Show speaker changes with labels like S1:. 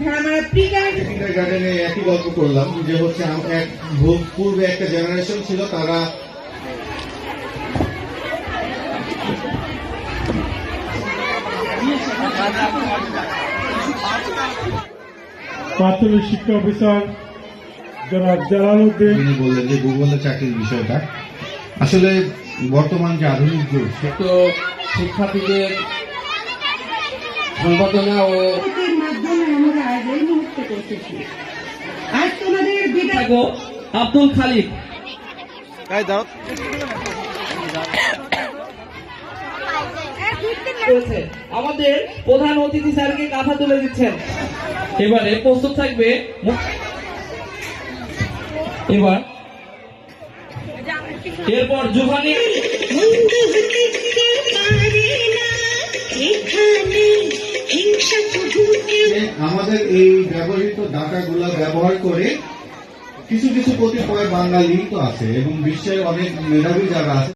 S1: কিন্ডারগার্টেনে একই গল্প করলাম যে হচ্ছে এক পূর্বে একটা জেনারেশন ছিল, তারা
S2: প্রাথমিক শিক্ষা অফিসার জনাব জালালউদ্দিন
S1: তিনি বললেন যে গুগলের চাকরির বিষয়টা আসলে বর্তমান যে আধুনিক যুগ
S3: তো শিক্ষার্থীদের সম্পাদনা ও
S4: মাধ্যমে আমরা আজ এই মুহূর্তে করতেছি। আজ তোমাদের বিদায়
S3: আব্দুল খালিক আমাদের প্রধান অতিথি স্যারকে কথা তুলে দিচ্ছেন। এবারে প্রস্তুত থাকবে এরপর জুহানি
S1: আমাদের এই ব্যবহৃত ডাটাগুলো ব্যবহার করে কিছু কিছু কতিপয় বাঙালি তো আছে এবং বিশ্বের অনেক মেধাবী যারা আছে